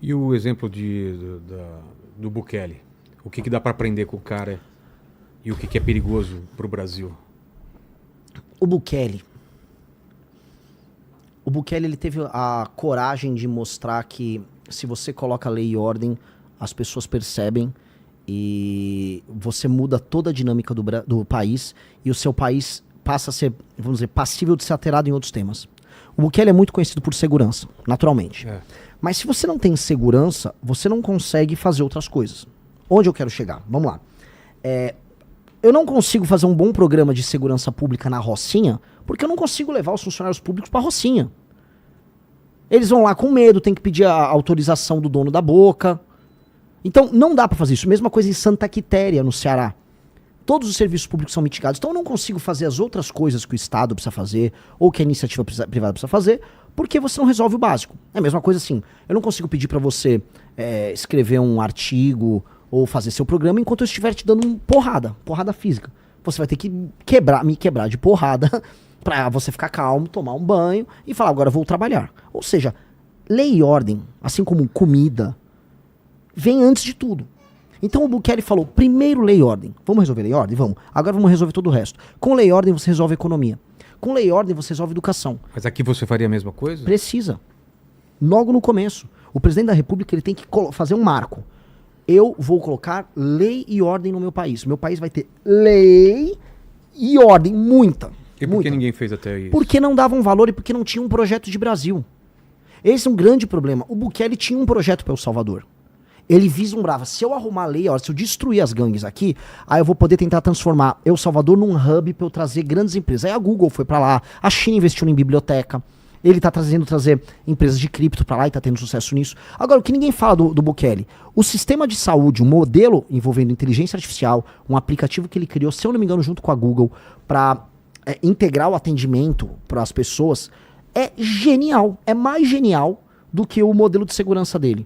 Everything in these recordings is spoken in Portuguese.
E o exemplo do Bukele? O que dá para aprender com o cara e o que é perigoso para o Brasil? O Bukele, ele teve a coragem de mostrar que se você coloca lei e ordem, as pessoas percebem e você muda toda a dinâmica do país e o seu país passa a ser, vamos dizer, passível de ser alterado em outros temas. O Bukele é muito conhecido por segurança, naturalmente. Mas se você não tem segurança, você não consegue fazer outras coisas. Onde eu quero chegar? Vamos lá. Eu não consigo fazer um bom programa de segurança pública na Rocinha, porque eu não consigo levar os funcionários públicos pra Rocinha. Eles vão lá com medo, tem que pedir a autorização do dono da boca. Então, não dá pra fazer isso. Mesma coisa em Santa Quitéria, no Ceará. Todos os serviços públicos são mitigados. Então, eu não consigo fazer as outras coisas que o Estado precisa fazer, ou que a iniciativa privada precisa fazer, porque você não resolve o básico. É a mesma coisa assim. Eu não consigo pedir pra você escrever um artigo ou fazer seu programa enquanto eu estiver te dando porrada física. Você vai ter que me quebrar de porrada pra você ficar calmo, tomar um banho e falar, agora eu vou trabalhar. Ou seja, lei e ordem, assim como comida, vem antes de tudo. Então o Bukele falou, primeiro lei e ordem. Vamos resolver lei e ordem? Vamos. Agora vamos resolver todo o resto. Com lei e ordem você resolve a economia. Com lei e ordem você resolve a educação. Mas aqui você faria a mesma coisa? Precisa. Logo no começo. O presidente da República ele tem que fazer um marco. Eu vou colocar lei e ordem no meu país. Meu país vai ter lei e ordem, muita. E por que ninguém fez até isso? Porque não davam valor e porque não tinha um projeto de Brasil. Esse é um grande problema. O Bukele tinha um projeto para El Salvador. Ele vislumbrava, se eu arrumar a lei, se eu destruir as gangues aqui, aí eu vou poder tentar transformar El Salvador num hub para eu trazer grandes empresas. Aí a Google foi para lá, a China investiu em biblioteca, ele tá trazer empresas de cripto para lá e tá tendo sucesso nisso. Agora, o que ninguém fala do Bukele, o sistema de saúde, um modelo envolvendo inteligência artificial, um aplicativo que ele criou, se eu não me engano, junto com a Google, para integrar o atendimento para as pessoas, é genial, é mais genial do que o modelo de segurança dele.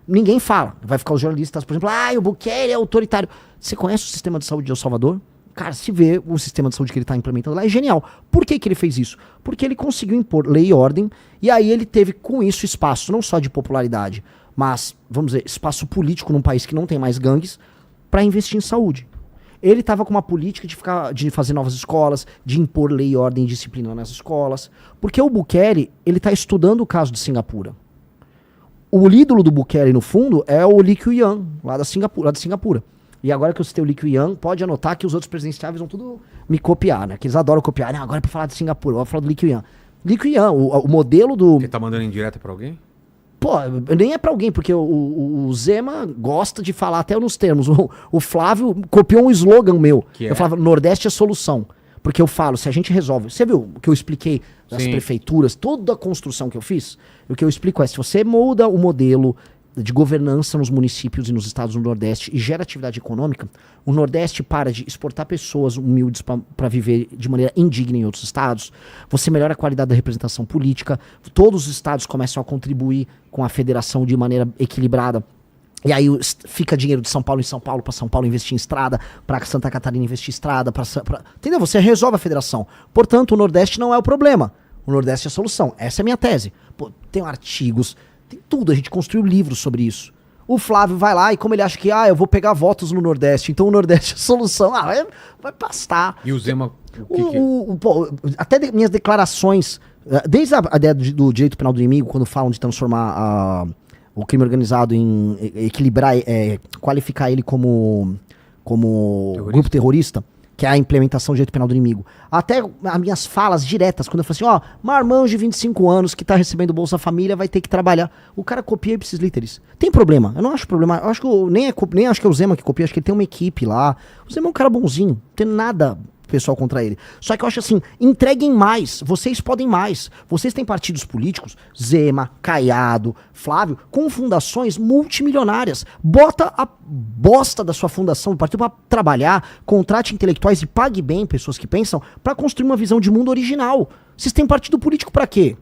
Ninguém fala. Vai ficar os jornalistas, por exemplo, o Bukele é autoritário. Você conhece o sistema de saúde de El Salvador? Cara, se vê o sistema de saúde que ele está implementando lá, é genial. Por que ele fez isso? Porque ele conseguiu impor lei e ordem, e aí ele teve com isso espaço, não só de popularidade, mas, vamos dizer, espaço político num país que não tem mais gangues, para investir em saúde. Ele estava com uma política de fazer novas escolas, de impor lei e ordem e disciplina nas escolas, porque o Bukele, ele está estudando o caso de Singapura. O ídolo do Bukele, no fundo, é o Lee Kuan, lá de Singapura. E agora que eu citei o Lee Kuan, pode anotar que os outros presidenciáveis vão tudo me copiar, né? Que eles adoram copiar. Agora é pra falar de Singapura, eu vou falar do Lee Kuan. Lee Kuan, o modelo do... Você tá mandando indireta pra alguém? Pô, nem é pra alguém, porque o Zema gosta de falar até nos termos. O Flávio copiou um slogan meu. Eu falava, Nordeste é solução. Porque eu falo, se a gente resolve... Você viu o que eu expliquei das prefeituras, toda a construção que eu fiz? O que eu explico é, se você muda o modelo de governança nos municípios e nos estados do Nordeste e gera atividade econômica, o Nordeste para de exportar pessoas humildes para viver de maneira indigna em outros estados, você melhora a qualidade da representação política, todos os estados começam a contribuir com a federação de maneira equilibrada. E aí fica dinheiro de São Paulo em São Paulo, para São Paulo investir em estrada, para Santa Catarina investir em estrada, entendeu? Você resolve a federação. Portanto, o Nordeste não é o problema. O Nordeste é a solução. Essa é a minha tese. Pô, tem artigos, tem tudo. A gente construiu livros sobre isso. O Flávio vai lá e como ele acha que, eu vou pegar votos no Nordeste, então o Nordeste é a solução. Vai pastar. E o Zema... Até minhas declarações, desde a ideia do direito penal do inimigo, quando falam de transformar o crime organizado em equilibrar, qualificar ele como grupo terrorista, que é a implementação do direito penal do inimigo. Até as minhas falas diretas, quando eu falo assim, marmanjo de 25 anos que tá recebendo Bolsa Família vai ter que trabalhar. O cara copia ipsis literis. Tem problema? Eu não acho problema. Eu acho que nem acho que é o Zema que copia, acho que ele tem uma equipe lá. O Zema é um cara bonzinho, não tem nada pessoal contra ele. Só que eu acho assim, entreguem mais, vocês podem mais. Vocês têm partidos políticos, Zema, Caiado, Flávio, com fundações multimilionárias. Bota a bosta da sua fundação, do partido pra trabalhar, contrate intelectuais e pague bem pessoas que pensam pra construir uma visão de mundo original. Vocês têm partido político pra quê?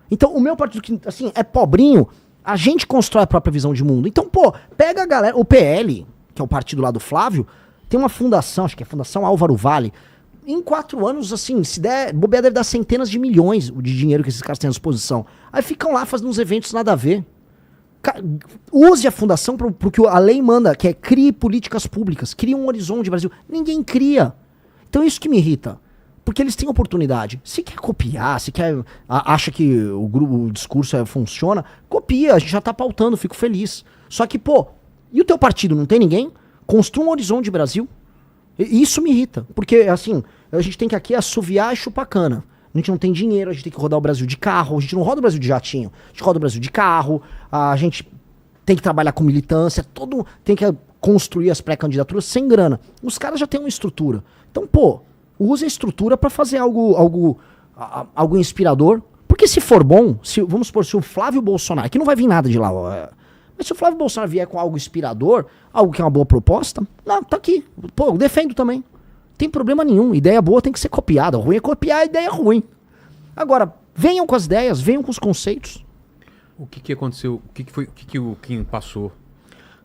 Então, o meu partido, que assim, é pobrinho, a gente constrói a própria visão de mundo. Então, pega a galera, o PL, que é o partido lá do Flávio, tem uma fundação, acho que é a Fundação Álvaro Vale. Em 4 anos, assim, se der, bobear deve dar centenas de milhões de dinheiro que esses caras têm à disposição. Aí ficam lá fazendo uns eventos nada a ver. Use a fundação para o que a lei manda, que é crie políticas públicas, crie um horizonte Brasil. Ninguém cria. Então isso que me irrita. Porque eles têm oportunidade. Se quer copiar, se quer acha que o discurso funciona, copia, a gente já tá pautando, fico feliz. Só que, pô, e o teu partido, não tem ninguém? Construa um horizonte Brasil. E isso me irrita. Porque, assim, a gente tem que aqui assoviar e chupar cana. A gente não tem dinheiro, a gente tem que rodar o Brasil de carro, a gente não roda o Brasil de jatinho, a gente roda o Brasil de carro, a gente tem que trabalhar com militância, tem que construir as pré-candidaturas sem grana. Os caras já têm uma estrutura. Então, pô, use a estrutura pra fazer algo inspirador. Porque se for bom, vamos supor, se o Flávio Bolsonaro, que não vai vir nada de lá, mas se o Flávio Bolsonaro vier com algo inspirador, algo que é uma boa proposta, não, tá aqui. Pô, eu defendo também. Tem problema nenhum. Ideia boa tem que ser copiada. O ruim é copiar a ideia ruim. Agora, venham com as ideias, venham com os conceitos. O que aconteceu? O que o Kim passou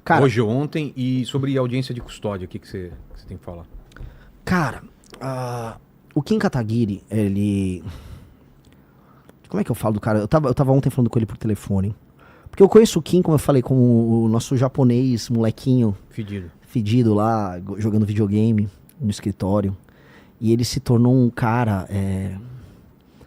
Cara, hoje ou ontem? E sobre a audiência de custódia, o que você tem que falar? Cara, o Kim Kataguiri, ele... Como é que eu falo do cara? Eu tava ontem falando com ele por telefone. Porque eu conheço o Kim, como eu falei, como o nosso japonês, molequinho... Fedido lá, jogando videogame no escritório. E ele se tornou um cara...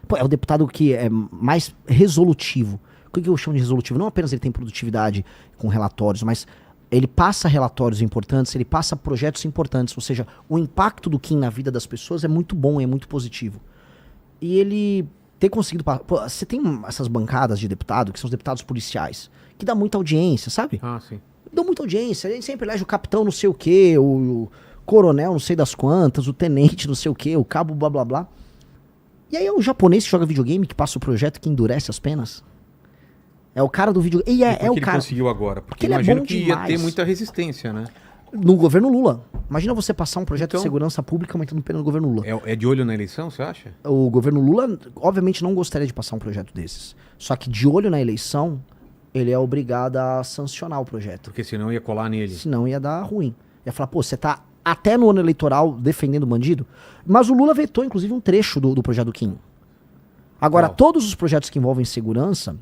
Pô, é o deputado que é mais resolutivo. O que eu chamo de resolutivo? Não apenas ele tem produtividade com relatórios, mas ele passa relatórios importantes, ele passa projetos importantes. Ou seja, o impacto do Kim na vida das pessoas é muito bom, é muito positivo. E ele ter conseguido... Pô, você tem essas bancadas de deputado, que são os deputados policiais, que dá muita audiência, sabe? Ah, sim. Dão muita audiência. Ele sempre elege o capitão não sei o quê, o coronel não sei das quantas, o tenente não sei o quê, o cabo blá blá blá. E aí é o japonês que joga videogame, que passa o projeto que endurece as penas. É o cara do videogame. E é o cara. Ele conseguiu agora? Porque ele imagino é bom que demais. ia ter muita resistência, né? No governo Lula. Imagina você passar um projeto Então, de segurança pública aumentando pena no governo Lula. É de olho na eleição, você acha? O governo Lula, obviamente, não gostaria de passar um projeto desses. Só que de olho na eleição, ele é obrigado a sancionar o projeto. Porque senão ia colar nele. Senão ia dar ruim. Ia falar, pô, você tá até no ano eleitoral defendendo o bandido? Mas o Lula vetou, inclusive, um trecho do projeto do Kim. Agora, todos os projetos que envolvem segurança,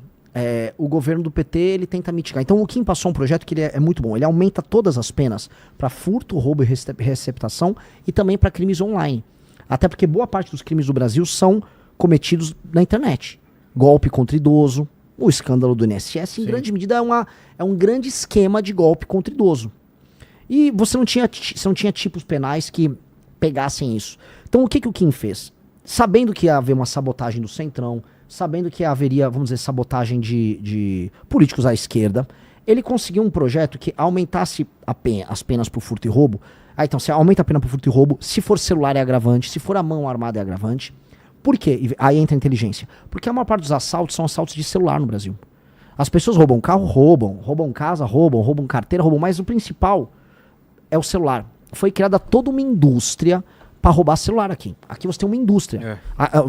o governo do PT, ele tenta mitigar. Então, o Kim passou um projeto que ele é muito bom. Ele aumenta todas as penas para furto, roubo e receptação e também para crimes online. Até porque boa parte dos crimes do Brasil são cometidos na internet. Golpe contra idoso, o escândalo do INSS, em grande medida, é um grande esquema de golpe contra idoso. E você não tinha tipos penais que pegassem isso. Então, o que o Kim fez? Sabendo que ia haver uma sabotagem do Centrão, sabendo que haveria, vamos dizer, sabotagem de políticos à esquerda, ele conseguiu um projeto que aumentasse as penas por furto e roubo. Então, você aumenta a pena por furto e roubo, se for celular é agravante, se for a mão armada é agravante. Por quê? Aí entra a inteligência. Porque a maior parte dos assaltos são assaltos de celular no Brasil. As pessoas roubam carro, roubam casa, roubam carteira, mas o principal é o celular. Foi criada toda uma indústria para roubar celular aqui. Aqui você tem uma indústria.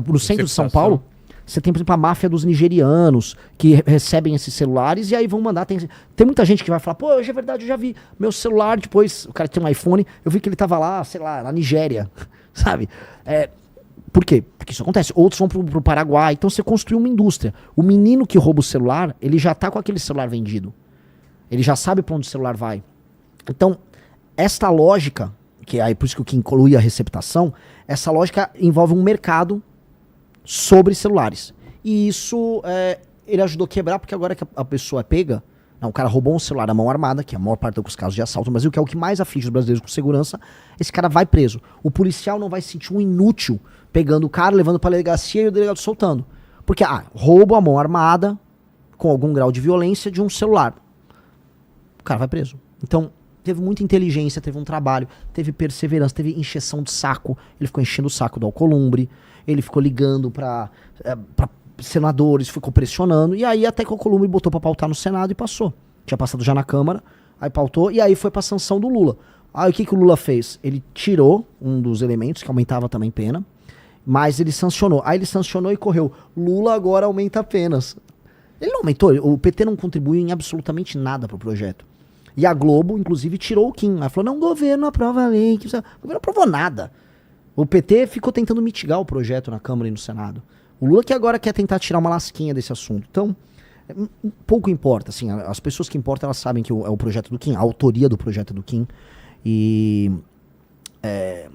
No centro de São Paulo, você tem, por exemplo, a máfia dos nigerianos que recebem esses celulares e aí vão mandar. Tem muita gente que vai falar, pô, hoje é verdade, eu já vi meu celular, depois o cara tem um iPhone, eu vi que ele tava lá, sei lá, na Nigéria, sabe? Por quê? Porque isso acontece. Outros vão pro Paraguai. Então você construiu uma indústria. O menino que rouba o celular, ele já tá com aquele celular vendido. Ele já sabe para onde o celular vai. Então, esta lógica, que é por isso que o que inclui a receptação, essa lógica envolve um mercado sobre celulares. E isso ele ajudou a quebrar, porque agora que a pessoa é pega, o cara roubou um celular à mão armada, que é a maior parte dos casos de assalto no Brasil, que é o que mais aflige os brasileiros com segurança, esse cara vai preso. O policial não vai se sentir um inútil pegando o cara, levando pra delegacia e o delegado soltando. Porque, roubo à mão armada, com algum grau de violência, de um celular. O cara vai preso. Então, teve muita inteligência, teve um trabalho, teve perseverança, teve encheção de saco. Ele ficou enchendo o saco do Alcolumbre, ele ficou ligando pra senadores, ficou pressionando, e aí até que o Alcolumbre botou pra pautar no Senado e passou. Tinha passado já na Câmara, aí pautou, e aí foi pra sanção do Lula. Aí o que o Lula fez? Ele tirou um dos elementos, que aumentava também pena, mas ele sancionou. Aí ele sancionou e correu. Lula agora aumenta penas. Ele não aumentou, o PT não contribuiu em absolutamente nada pro projeto. E a Globo, inclusive, tirou o Kim. Ela falou, não, o governo aprova a lei. O governo não aprovou nada. O PT ficou tentando mitigar o projeto na Câmara e no Senado. O Lula que agora quer tentar tirar uma lasquinha desse assunto. Então, Pouco importa, assim, as pessoas que importam, elas sabem que é o projeto do Kim, a autoria do projeto do Kim. E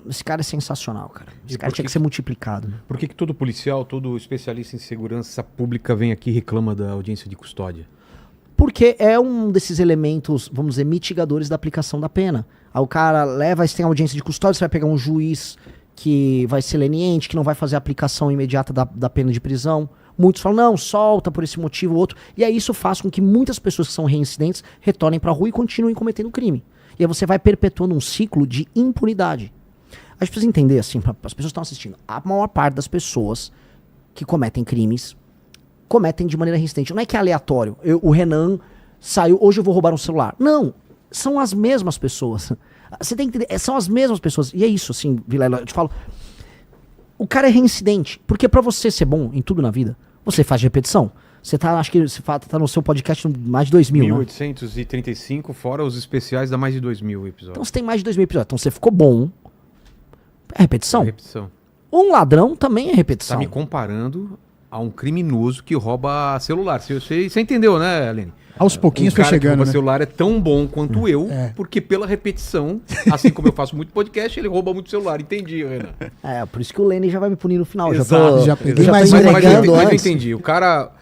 esse cara é sensacional, cara. Esse cara tinha que ser multiplicado. Né? Por que todo policial, todo especialista em segurança pública vem aqui e reclama da audiência de custódia? Porque é um desses elementos, vamos dizer, mitigadores da aplicação da pena. Aí o cara leva, você tem audiência de custódia, você vai pegar um juiz que vai ser leniente, que não vai fazer a aplicação imediata da pena de prisão. Muitos falam, não, solta por esse motivo ou outro. E aí isso faz com que muitas pessoas que são reincidentes retornem pra rua e continuem cometendo crime. E aí você vai perpetuando um ciclo de impunidade. A gente precisa entender, assim, as pessoas que estão assistindo, a maior parte das pessoas que cometem crimes cometem de maneira reincidente. Não é que é aleatório. O Renan saiu, hoje eu vou roubar um celular. Não, são as mesmas pessoas. Você tem que entender, são as mesmas pessoas. E é isso, assim, Vilela, eu te falo. O cara é reincidente. Porque pra você ser bom em tudo na vida, você faz repetição. Você tá, acho que você tá no seu podcast mais de 2.000, 1835, fora os especiais, dá mais de 2.000 episódios. Então você tem mais de 2.000 episódios. Então você ficou bom. É repetição. É repetição. Um ladrão também é repetição. Tá me comparando a um criminoso que rouba celular. Você entendeu, né, Aline? Aos pouquinhos foi chegando, que rouba né? celular é tão bom quanto eu, porque pela repetição, assim como eu faço muito podcast, ele rouba muito celular. Entendi, Renan. Por isso que o Lenny já vai me punir no final. Exato. Já peguei mais mais Mas eu antes. entendi. O cara...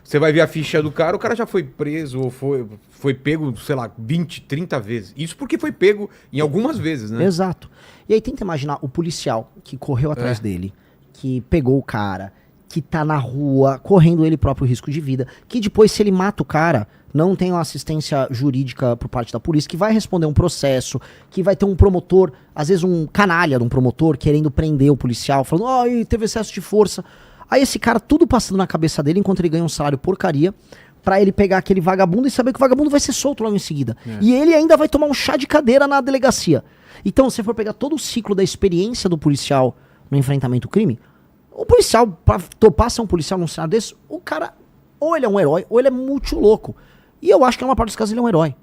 Você vai ver a ficha do cara, o cara já foi preso ou foi pego, sei lá, 20, 30 vezes. Isso porque foi pego em algumas vezes, né? Exato. E aí tenta imaginar o policial que correu atrás dele, que pegou o cara, que tá na rua, correndo ele próprio risco de vida, que depois, se ele mata o cara, não tem uma assistência jurídica por parte da polícia, que vai responder um processo, que vai ter um promotor, às vezes um canalha de um promotor, querendo prender o policial, falando, teve excesso de força. Aí esse cara, tudo passando na cabeça dele, enquanto ele ganha um salário porcaria, pra ele pegar aquele vagabundo e saber que o vagabundo vai ser solto logo em seguida. E ele ainda vai tomar um chá de cadeira na delegacia. Então, se você for pegar todo o ciclo da experiência do policial no enfrentamento ao crime, o policial, pra topar ser um policial num cenário desse, o cara, ou ele é um herói, ou ele é muito louco. E eu acho que na maior parte dos casos ele é um herói.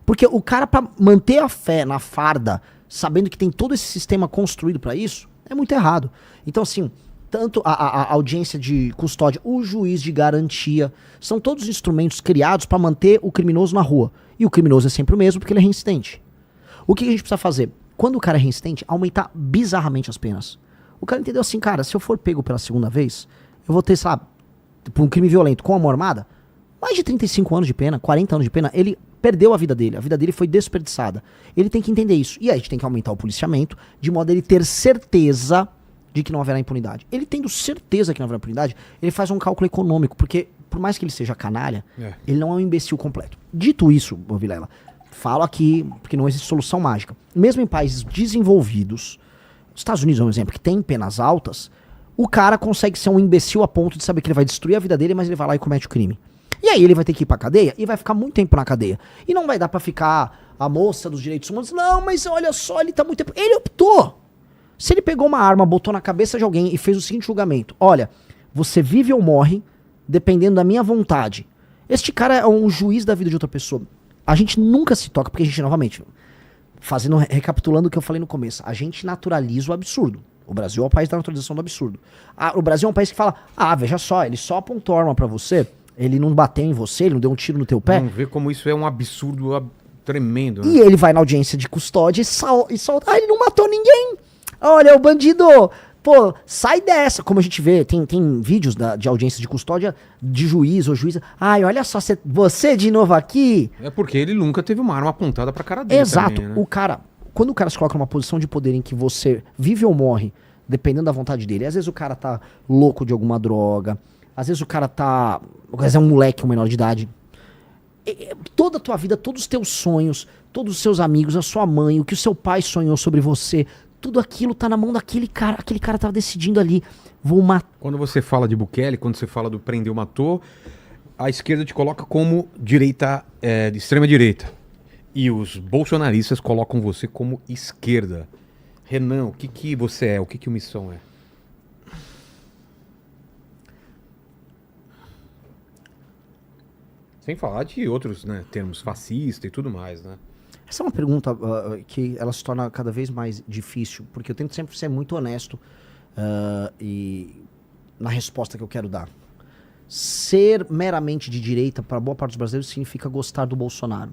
Porque o cara, pra manter a fé na farda, sabendo que tem todo esse sistema construído pra isso, é muito errado. Então, assim, tanto a audiência de custódia, o juiz de garantia, são todos instrumentos criados para manter o criminoso na rua. E o criminoso é sempre o mesmo porque ele é reincidente. O que a gente precisa fazer? Quando o cara é reincidente, aumentar bizarramente as penas. O cara entendeu assim, cara, se eu for pego pela segunda vez, eu vou ter, sabe, por um crime violento com a mão armada, mais de 35 anos de pena, 40 anos de pena, ele perdeu a vida dele foi desperdiçada. Ele tem que entender isso. E aí a gente tem que aumentar o policiamento, de modo a ele ter certeza de que não haverá impunidade. Ele tendo certeza que não haverá impunidade, ele faz um cálculo econômico, porque por mais que ele seja canalha, ele não é um imbecil completo. Dito isso, Vilela, falo aqui, porque não existe solução mágica. Mesmo em países desenvolvidos, Estados Unidos é um exemplo, que tem penas altas, o cara consegue ser um imbecil a ponto de saber que ele vai destruir a vida dele, mas ele vai lá e comete o crime. E aí ele vai ter que ir pra cadeia e vai ficar muito tempo na cadeia. E não vai dar pra ficar a moça dos direitos humanos, não, mas olha só, ele tá muito tempo... Ele optou! Se ele pegou uma arma, botou na cabeça de alguém e fez o seguinte julgamento, olha, você vive ou morre, dependendo da minha vontade. Este cara é um juiz da vida de outra pessoa. A gente nunca se toca, porque a gente, novamente, recapitulando o que eu falei no começo, a gente naturaliza o absurdo. O Brasil é o país da naturalização do absurdo. O Brasil é um país que fala, veja só, ele só apontou a arma pra você, ele não bateu em você, ele não deu um tiro no teu pé. Vamos ver como isso é um absurdo tremendo, né? E ele vai na audiência de custódia e solta, ele não matou ninguém. Olha, o bandido, pô, sai dessa. Como a gente vê, tem vídeos de audiência de custódia de juiz ou juíza. Olha só, você de novo aqui. É porque ele nunca teve uma arma apontada pra cara dele. Exato. Também, né? Quando o cara se coloca numa posição de poder em que você vive ou morre, dependendo da vontade dele, às vezes o cara tá louco de alguma droga, às vezes o cara tá... Às vezes é um moleque, um menor de idade. Toda a tua vida, todos os teus sonhos, todos os seus amigos, a sua mãe, o que o seu pai sonhou sobre você... Tudo aquilo tá na mão daquele cara. Aquele cara tava decidindo ali, vou matar. Quando você fala de Bukele, quando você fala do prendeu, matou, a esquerda te coloca como direita, de extrema direita. E os bolsonaristas colocam você como esquerda. Renan, o que você é? O que o Missão é? Sem falar de outros, né, termos, fascista e tudo mais, né? Essa é uma pergunta que ela se torna cada vez mais difícil, porque eu tento sempre ser muito honesto e na resposta que eu quero dar. ser meramente de direita, para boa parte dos brasileiros, significa gostar do Bolsonaro.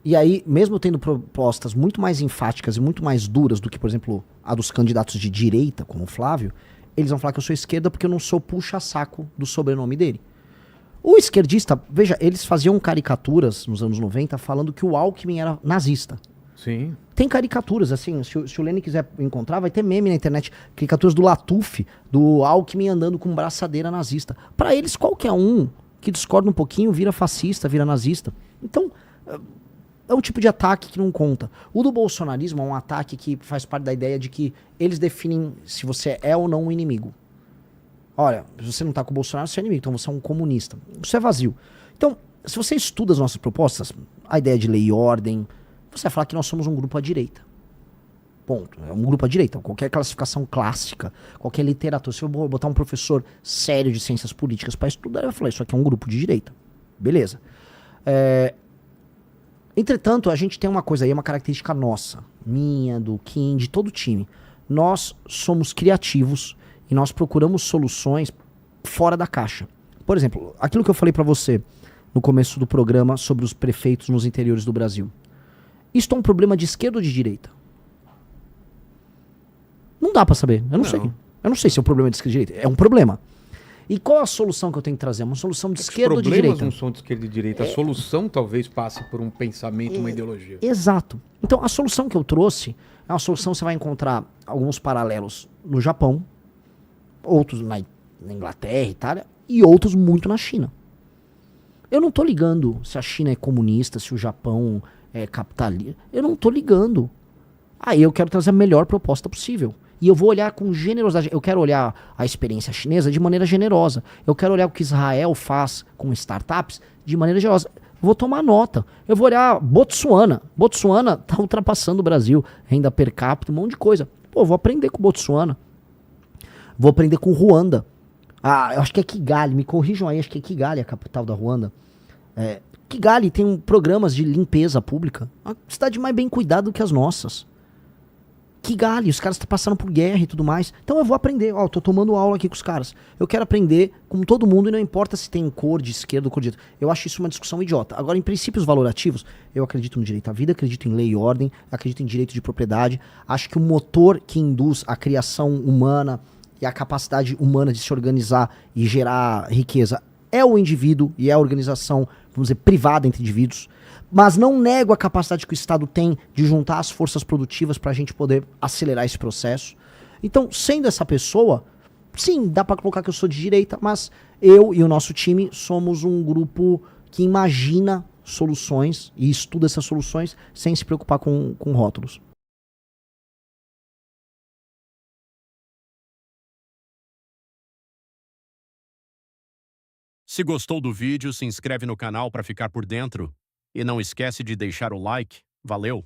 E aí, mesmo tendo propostas muito mais enfáticas e muito mais duras do que, por exemplo, a dos candidatos de direita, como o Flávio, eles vão falar que eu sou esquerda porque eu não sou puxa-saco do sobrenome dele. O esquerdista, veja, eles faziam caricaturas nos anos 90 falando que o Alckmin era nazista. Sim. Tem caricaturas, assim, se o Lênin quiser encontrar, vai ter meme na internet. Caricaturas do Latuf, do Alckmin andando com braçadeira nazista. Pra eles, qualquer um que discorda um pouquinho vira fascista, vira nazista. Então, é um tipo de ataque que não conta. O do bolsonarismo é um ataque que faz parte da ideia de que eles definem se você é ou não um inimigo. Olha, se você não tá com o Bolsonaro, você é inimigo, então você é um comunista. Isso é vazio. Então, se você estuda as nossas propostas, a ideia de lei e ordem, você vai falar que nós somos um grupo à direita. Ponto. É um grupo à direita. Qualquer classificação clássica, qualquer literatura. Se eu botar um professor sério de ciências políticas para estudar, ele vai falar, isso aqui é um grupo de direita. Beleza. Entretanto, a gente tem uma coisa aí, uma característica nossa, minha, do Kim, de todo o time. Nós somos criativos e nós procuramos soluções fora da caixa. Por exemplo, aquilo que eu falei para você no começo do programa sobre os prefeitos nos interiores do Brasil. Isto é um problema de esquerda ou de direita? Não dá pra saber. Eu não sei. Eu não sei se é um problema de esquerda ou de direita. É um problema. E qual a solução que eu tenho que trazer? Uma solução de esquerda ou de direita? Os problemas não são de esquerda e de direita. A solução talvez passe por um pensamento, uma ideologia. Exato. Então, a solução que eu trouxe é uma solução que você vai encontrar alguns paralelos no Japão, outros na Inglaterra, Itália, e outros muito na China. Eu não tô ligando se a China é comunista, se o Japão é capitalista. Eu não tô ligando. Aí eu quero trazer a melhor proposta possível. E eu vou olhar com generosidade. Eu quero olhar a experiência chinesa de maneira generosa. Eu quero olhar o que Israel faz com startups de maneira generosa. Vou tomar nota. Eu vou olhar Botsuana. Botsuana tá ultrapassando o Brasil. Renda per capita, um monte de coisa. Pô, vou aprender com Botsuana. Vou aprender com Ruanda. Ah, eu acho que é Kigali. Me corrijam aí, acho que é Kigali a capital da Ruanda. Kigali tem programas de limpeza pública. Uma cidade mais bem cuidada do que as nossas. Kigali, os caras estão passando por guerra e tudo mais. Então eu vou aprender. Ó, tô tomando aula aqui com os caras. Eu quero aprender com todo mundo e não importa se tem cor de esquerda ou cor de direita. Eu acho isso uma discussão idiota. Agora, em princípios valorativos, eu acredito no direito à vida, acredito em lei e ordem, acredito em direito de propriedade. Acho que o motor que induz a criação humana e a capacidade humana de se organizar e gerar riqueza é o indivíduo e é a organização, vamos dizer, privada entre indivíduos. Mas não nego a capacidade que o Estado tem de juntar as forças produtivas para a gente poder acelerar esse processo. Então, sendo essa pessoa, sim, dá para colocar que eu sou de direita, mas eu e o nosso time somos um grupo que imagina soluções e estuda essas soluções sem se preocupar com rótulos. Se gostou do vídeo, se inscreve no canal para ficar por dentro. E não esquece de deixar o like. Valeu!